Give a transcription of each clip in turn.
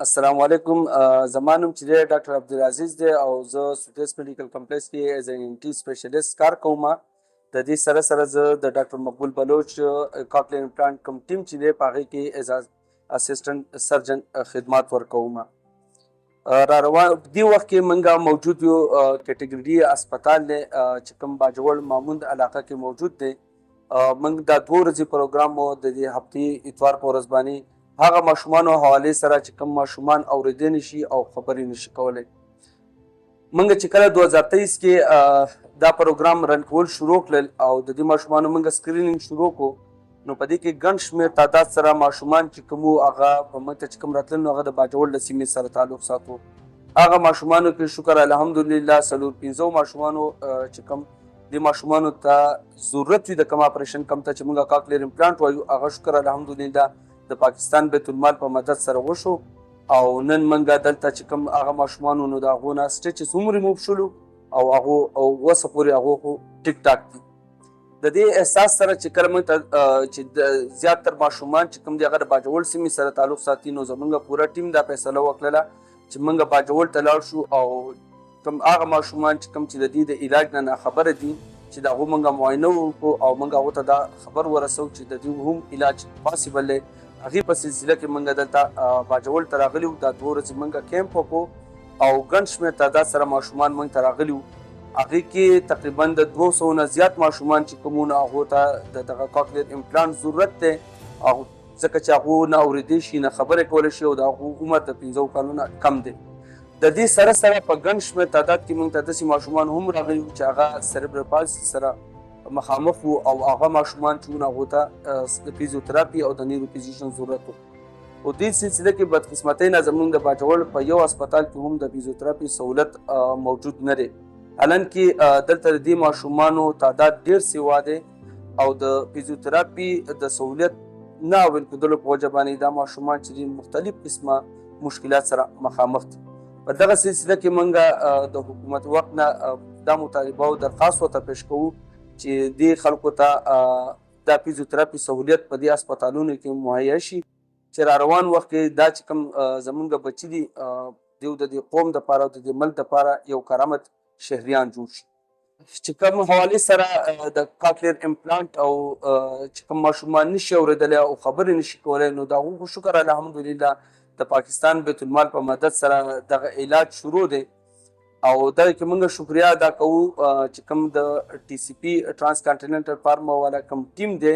السلام علیکم. زما نوم چې دی ډاکټر عبدالعزیز دی او زه سوټیس میډیکل کمپلیکس کې ایز ان انټي سپیشلیست کار کوم. د دې سره سره زه د ډاکټر مقبول بلوچ کاکلیر امپلانټ کوم ټیم چې دی په هغې کې ایز اسسټنټ سرجن خدمات ورکوم. را روان دې وخت کې موږ موجود یو کیټګري ډي اسپتال دی چې کوم باجوړ ماموند علاقه کې موجود دی. موږ دا 2 ورځې پروګرام مو د دې هفتې اتوار په ورځ باندې هغه ماشومانو حوالې سره چې کوم ماشومان اورېدی نشي او خبرې نشي کولی. موږ چې کله 2023 کې دا پروګرام رن کول شروع کړل او د دې ماشومانو موږ سکرینینګ شروع کړو، نو په دې کې ګڼ شمېر تعداد سره ماشومان چې کوم وو هغه په موږ ته چې کوم راتلل نو هغه د باجوړ له سیمې سره تعلق ساتو. هغه ماشومانو کې شکر الحمدلله 45 ماشومانو چې کوم دې ماشومانو ته ضرورت وي د کوم اپریشن کوم ته چې موږ کاکلیر امپلانټ وایو هغه شکر الحمدلله د پاکستان بیت المال په مدد سره وشو او نن موږ دلته چې کوم هغه ماشومانو نو د هغو نه سټیچز هم ریموو شولو او هغو اوسه پورې هغو خو ټیک ټاک دي. د دې احساس سره چې کله موږ ته چې زیاتر ماشومان چې کوم دي هغه د باجوړ سیمې سره تعلق ساتي، نو زموږ پوره ټیم دا فیصله وکړله چې موږ باجوړ ته لاړ شو او کوم هغه ماشومان چې کوم چې د دې د علاج نه ناخبره دي چې د هغو موږ معاینه وکړو او موږ هغو ته دا خبر ورسوو چې د دې هم علاج پاسبل دی. هغې په سلسله کې موږ دلته باجوړ ته راغلي وو. دا 2 ورځې موږ کیمپ وکړو او ګڼ شمېر تعداد سره ماشومان موږ ته راغلي وو. هغې کې تقریبا د 200 نه زیات ماشومان چې کوم وو هغو ته د دغه کاکلیر امپلانټ ضرورت دی ځکه چې هغو نه اورېدی شي نه خبرې کولی شي او د هغو عمر د 15 کالو نه کم دی. د دې سره سره په ګڼ شمېر تعداد کې موږ ته داسې ماشومان هم راغلي وو چې هغه سریبرل پالسي سره مخامخ وو او هغه ماشومان چې وو هغو ته د فیزیوتراپي او د نیورو فیزیشن ضرورت وو. په دې سلسله کې بدقسمتۍ نه زموږ د باجوړ په یو اسپتال کې هم د فیزیوتراپي سهولت موجود نه دی. حالانکې دلته د دې ماشومانو تعداد ډېر سیوا دی او د فیزیوتراپي د سهولت نه اول کېدلو په وجه باندې دا ماشومان چې دي مختلف قسمه مشکلات سره مخامخ دي. په دغه سلسله کې موږ د حکومت وخت نه دا مطالبه او درخواست ورته پیش کوو چې دې خلکو ته دا فیزیوتراپي سهولیت په دې اسپتالونو کې مهیا شي چې را روان وخت کې دا چې کوم زمونږ بچي دي دیو د دې قوم دپاره او د دې ملک دپاره یو کرامت شهریان جوړ شي. چې کوم حوالې سره د کاکلیر امپلانټ او چې کوم ماشومان نشي اورېدلی او خبرې نشي کولی، نو د هغو خو شکر الحمدلله د پاکستان بیت المال په مدد سره دغه علاج شروع دی او دا کې موږ شکریا ادا کوو چې کوم د ټي سی پي ټرانس کانټیننټل فارما والا کوم ټیم دی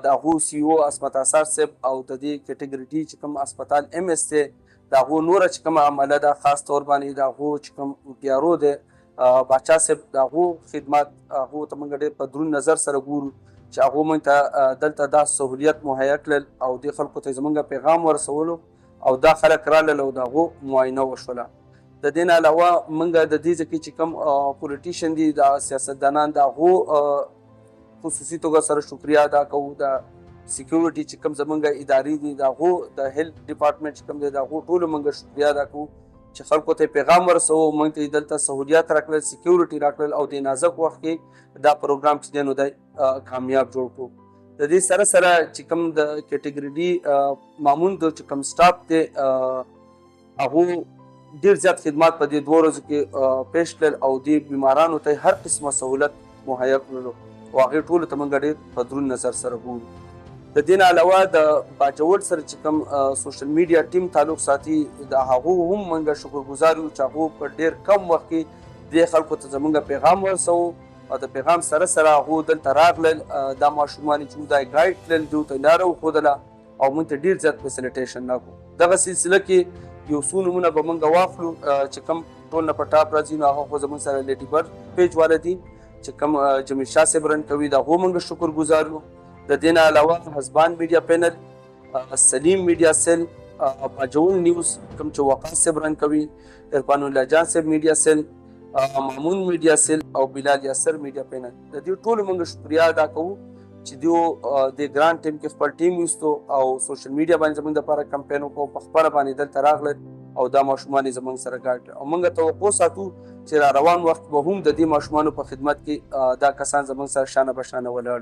د هغو سی او عصمت اثار صاحب او د دې کیټګري ډي چې کوم اسپتال ایم ایس دی د هغو نوره چې کومه عمله ده خاص طور باندې د هغو چې کوم پی آر او دی باچا صاحب د هغو خدمات هغو ته موږ ډېر په دروند نظر سره ګورو چې هغو موږ ته دلته دا سهولیت مهیا کړل او دې خلکو ته زموږ پیغام ورسولو او دا خلک رالل او د هغو معاینه وشوله. د دې نه علاوه موږ د دې ځکه چې کوم پولیټیشن دي د سیاستدانان د هغو خصوصي توګه سره شکریا ادا کوو. د سیکیورټي چې کوم زموږ ادارې دي د هغو د هیلث ډپارټمنټ چې کوم دی د هغو ټولو موږ شکریا ادا کوو چې خلکو ته پیغام ورسوو موږ ته دلته سهولیات راکړل سیکیورټي راکړل او د نازک وخت کې دا پروګرام چې دی نو دی کامیاب جوړ کړو. د دې سره سره چې کوم د کیټګري ډي ماموند چې کوم سټاف دی هغو ډېر زیات خدمات په دې 2 ورځو کې پیش کړل او دې بیمارانو ته هر قسمه سهولت مهیا کړلو او هغې ټولو ته موږ ډېر په دروند نظر سره ګورو. د دې نه علاوه د باجوړ سره چې کوم سوشل میډیا ټیم تعلق ساتي د هغو هم موږ شکرګزار یو چې هغو په ډېر کم وخت کې دې خلکو ته زموږ پیغام ورسوو او د پیغام سره سره هغو دلته راغلل دا ماشومان چې موږ دا ګایډ کړل دوی ته لاره وښودله او موږ ته ډېر زیات فیسیلیټیشن راکړو. دغه سلسله کې یو څو نومونه به موږ واخلو چې کوم ټول نه په ټاپ راځي نو هغه خو زموږ سره لیډي برډ پیج والا دي چې کوم جمیل شاه صاحب رن کوي د هغو موږ شکرګزار یو. د دې نه علاوه حزبان میډیا پینل، سلیم میډیا سیل، باجوړ نیوز کوم چې وقاص صاحب رن کوي، عرفان الله جان صاحب میډیا سیل، مامون میډیا سیل او بلال یاسر میډیا پینل. د دې ټولو موږ شکریا ادا کوو چې دیو د ګران ټیم کې خپل ټیم ویستو او سوشل میډیا باندې زموږ دپاره کمپین وکړو په خپله باندې دلته راغلل او دا ماشومان یې زموږ سره ګډ او موږ توقع ساتو چې را روان وخت به هم د دې ماشومانو په خدمت کې دا کسان زموږ سره شانه به شانه ولاړ.